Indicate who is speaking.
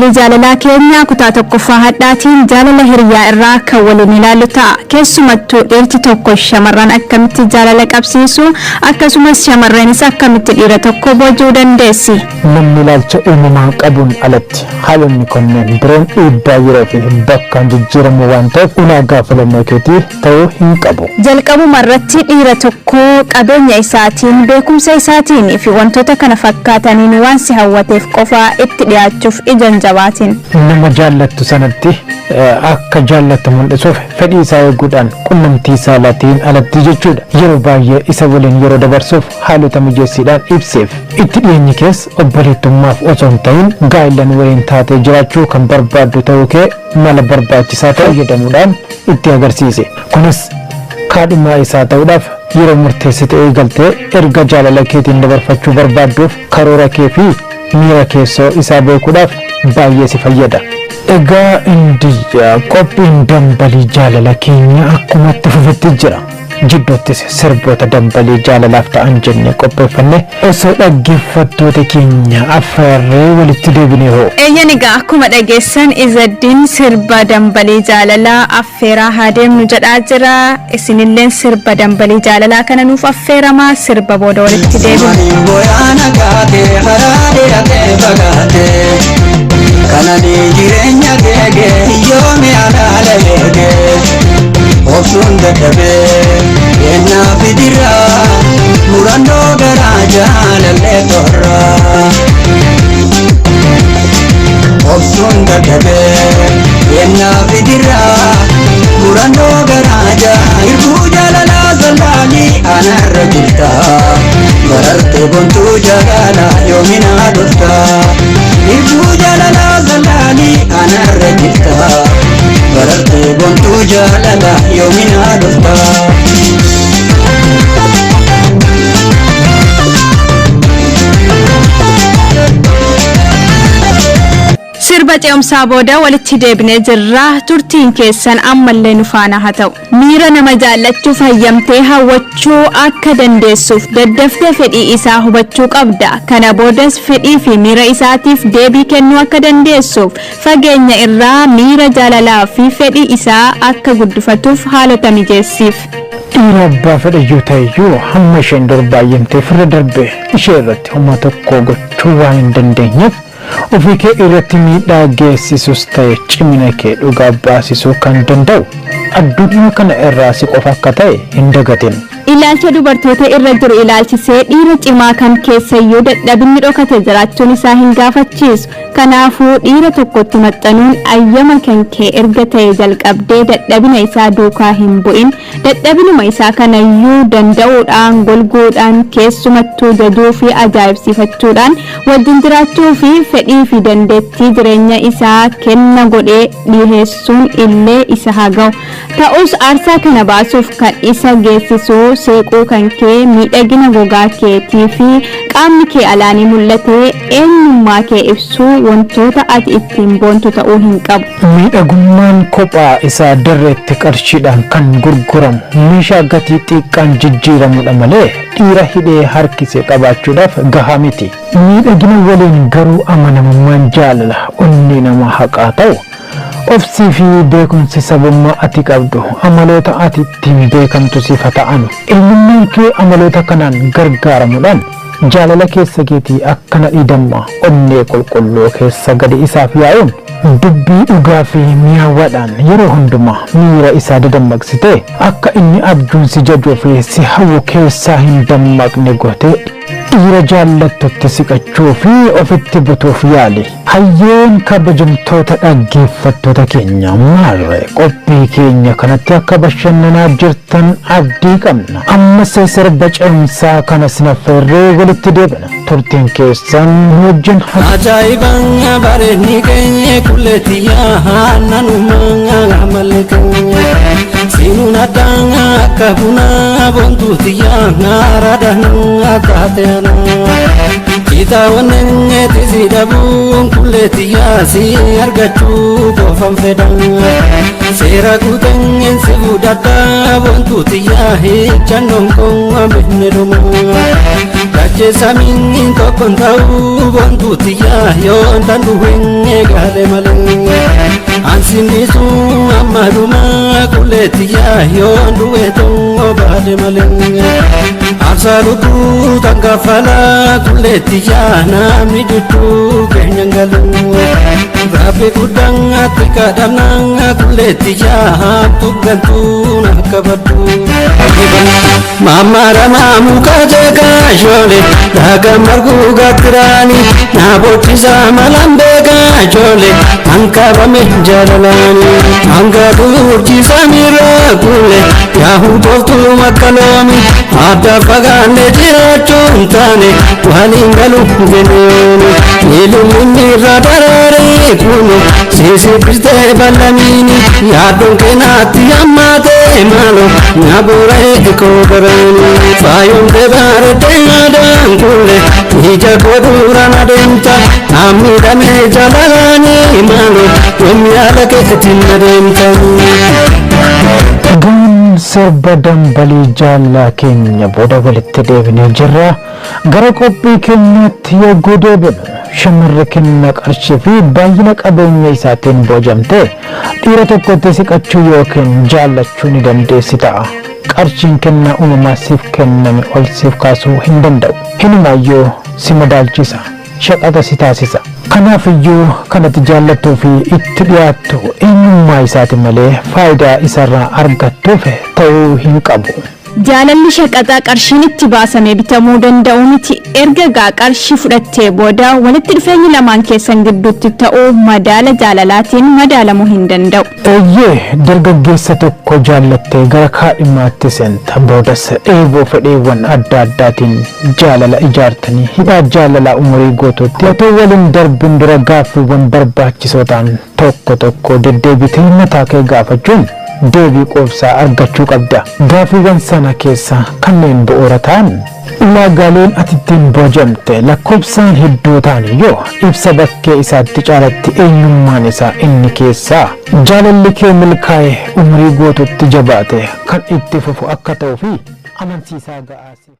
Speaker 1: dambalii jaalalaa keenya kutaa tokkoffaa hadhaatiin jaalala hiriyaa irraa kan waliin ilaallu ta'a. Keessumattuu dhiirti tokko shamarran akkamitti jaalala qabsiisu akkasumas shamarranis akkamitti dhiira tokko boojuu dandeessi.
Speaker 2: Namni ilaalcha uumamaa qabuun alatti haalonni kunneen biroon dhiibbaa yeroo fi bakkaan jijjiiramu waan ta'eef ulaagaa filannoo keetii ta'uu hin qabu.
Speaker 1: Jalqabuma irratti dhiira tokko qabeenya isaatiin, beekumsa isaatiin fi wantoota kana fakkaataniin waan si hawwateef qofaa itti dhiyaachuuf ijaan jabaatiin.
Speaker 2: Nama jaallattu sanatti akka jaallattu mul'isuuf fedhii isaa eeguudhaan qunnamtii saalaatiin alatti jechuudha. Yeroo baay'ee isa waliin yeroo dabarsuuf haalota mijeessiidhaan ibseef. Itti dhiyeenyi kees obboleettummaaf osoo hin ta'in gaa'elan waliin taatee jiraachuu kan barbaaddu ta'uu kee mala barbaachisaa ta'e fayyadamuudhaan itti agarsiise. Kunis kaadhimaa isaa ta'uudhaaf yeroo murteessite eegaltee erga jaalala keetiin dabarfachuu barbaadduuf karoora kee fi miira keessoo isaa beekuudhaaf baay'ee si fayyada. Egaa indiyyaa qophiin dambalii jaalala keenya akkuma itti fufetti jira. Jidduuttis sirboota dambalii jaalalaaf ta'an jennee qopheeffanne osoo dhaggeeffattoota keenya affeerree walitti deebinee hoo.
Speaker 1: Eeyyan egaa akkuma dhageessan Izaddiin sirba dambalii jaalalaa affeeraa haa deemnu jedhaa jira. Isinilleen sirba dambalii jaalalaa kana nuuf affeeramaa sirba booda walitti deebinu.
Speaker 3: Kanani jireenya keekee yoome alaala eegee obsuun dadhabee yennaa fidiraa murannoo garaa jaalallee torraa obsuun dadhabee yennaa fidiraa murannoo garaa irkuu jaalalaa zallaalii anarra jirtaa bararte bontuu jaalalaa yoominaa dhuftaa irkuu jaalalaa zallaalii anarra jirtaa bararte bontuu jaalalaa yoominaa dhuftaa.
Speaker 1: Sirba ce'umsaa booda walitti deebinee jirra. Turtiin keessan ammallee nu faana haa ta'u. Miira nama jaallachuuf hayyamtee hawwachuu akka dandeessuuf daddaftee fedhii isaa hubachuu qabda. Kana boodas fedhii fi miira isaatiif deebii kennuu akka dandeessuuf fageenya irraa miira jaalalaa fi fedhii isaa akka guddifatuuf haalota mijeessiif.
Speaker 2: Dhiira abbaa fedhayyuu ta'eyyuu hamma isheen dur baay'amtee firra darbe ishee irratti humna tokko gochuu waan hin dandeenyeef ofii kee irratti miidhaa geessisus ta'e cimina kee dhugaa baasisuu kan danda'u addunyaa kana irraa si qofa akka ta'e hin dagatin.
Speaker 1: Ilaalcha dubartoota irra jiru ilaalchisee dhiira cimaa kan keessayyuu dadhabinni dhokate jiraachuun isaa hin gaafachiisu. Kanaafuu dhiira tokkotti maxxanuun ayyama kan kee erga ta'e jalqabdee dadhabina isaa duukaa hin bu'in. Dadhabinuma isaa kanayyuu danda'uudhaan golguudhaan keessumattuu jajuu fi ajaa'ibsiifachuudhaan wajjin jiraachuu fi fedhii fi dandeettii jireenya isaa kenna godhee dhiheessuun illee isa haa ga'u. Ta'us aarsaa kana baasuuf kan isa geessisu seequu kan kee miidhagina gogaa keetii fi qaamni kee alaanii mul'atee eenyummaa kee ibsuu wantoota ati ittiin boontu ta'uu hin qabu.
Speaker 2: Miidhagummaan kophaa isaa dirreetti qarshiidhaan kan gurguramu meeshaa gatii xiqqaan jijjiiramudha malee dhiira hidhee harkisee qabaachuudhaaf gahaa miti. Miidhagina waliin garuu amanamummaan jaalala onnee nama haqaa ta'u. Obsii fi beekumsi sabummaa ati qabdu amaloota ati ittiin beekamtu sifa ta'an. Eenyummaan kee amaloota kanaan gargaaramuudhaan jaalala keessa keetii akkana dhidhamma onnee qulqulluu keessa gadi isaaf yaa'uun dubbii dhugaa fi mi'aawaadhaan yeroo hundumaa miira isaa dadammaqsitee akka inni abjuun si jajuu fi si hawwu keessaa hin dammaqne gootee dhiira jaallattutti siqachuu fi ofitti butuuf yaali. Hayyeen kabajamtoota dhaggeeffattoota keenya maarree qophii keenya kanatti akka bashannanaa jirtan abdii qabna. Ammas sirba ce'umsaa kanas naffeerree walitti deebina. Turtiin keessan wajjin
Speaker 3: ajaa'iban bareedni keenya kulleetiyyaa naanuma amalee keenya siinuun addaan akka bunaa boontuutiyyaa naaraadhaan akkaateena. Kita wanne tisi dabuun kulleetiyyaa si argachuu qofan fedhan seera guuteen si fuudhadhaa boontuutiyyaa hichannoon koon beekne dhuma Kache samin tokkon ta'u bontuutiyaa yoo tandu hin gaale malee. Ansin dhiisu ammaduma kulleetiyaa yoo du'eetoo baale malee. Absaalutu tangaafala kulleetiyaa namni juttuu keenyan galuu. Gaaffii guddaan ati kadhannaa kulleetiyaa tuggantuu na qabaddu. Mammaara maamuka jeekaa ijoollee dhagaa marguu gattiraani na booddisa malaan beekaa ijoollee hanqabame jaalalaani hanga durjiisa miira kulle yaahuu tooftuu makkaloomi adda fagaanne jiraachuun taane waliin galuu jenneeni ilillinni irra daraaree kunu siisibbistee ballamiini yaaddoon keenaatti hammaatee maaloo nyaabooraa ekoo garaani faayomtee bareeddee yaadaan kulle ija godhuuraan adeemta nammiidhamee jaalalaanii maaloo yommuu yaala keetiin adeemta.
Speaker 2: Gaan sirba dambalii jaalala keenya booda walitti deebinee jirra. Gara qophii keenyaatti yogguu deebinu shamarri kenna qarshii fi baay'ina qabeenya isaatiin boojamte dhiira tokkotti siqachuu yookiin jaallachuu ni dandeessi ta'a. Qarshiin kennaa uumamaa siif kenname ol siif kaasuu hin danda'u. Hinumaayyuu si madaalchisa, shaqaxa si taasisa. Kanaaf iyyuu kanatti jaallattuu fi itti dhiyaattu eenyummaa isaati malee faayidaa isarraa argattuuf ta'uu hin qabu.
Speaker 1: Jaalalli shaqaxaa qarshiin itti baasamee bitamuu danda'u miti. Erga gaa qarshii fudhattee booda walitti dhufeenyi lamaan keessan gidduutti ta'uu madaala jaalalaatiin madaalamuu hin danda'u.
Speaker 2: Eeyyee dargaggeessa tokko jaallattee gara kaadhimaatti seenta boodas eeboo fedheewwan adda addaatiin jaalala ijaartanii hidhaa jaalalaa umurii guutuutti otoo waliin darbin dura gaaffiiwwan barbaachisoo ta'an tokko tokko deddeebitee mataa kee gaafachuun deebii quubsaa argachuu qabda. Gaaffiiwwan sana keessa kanneen bu'uura ta'an ulaagaaleen ati ittiin boojamte lakkoofsaan hedduu ta'an iyyuu ibsa bakkee isaatti caalatti eenyummaan isaa inni keessaa jaalalli kee milkaa'e umurii guutuutti jabaate kan itti fufu akka ta'uu fi amansiisaa ga'aasi.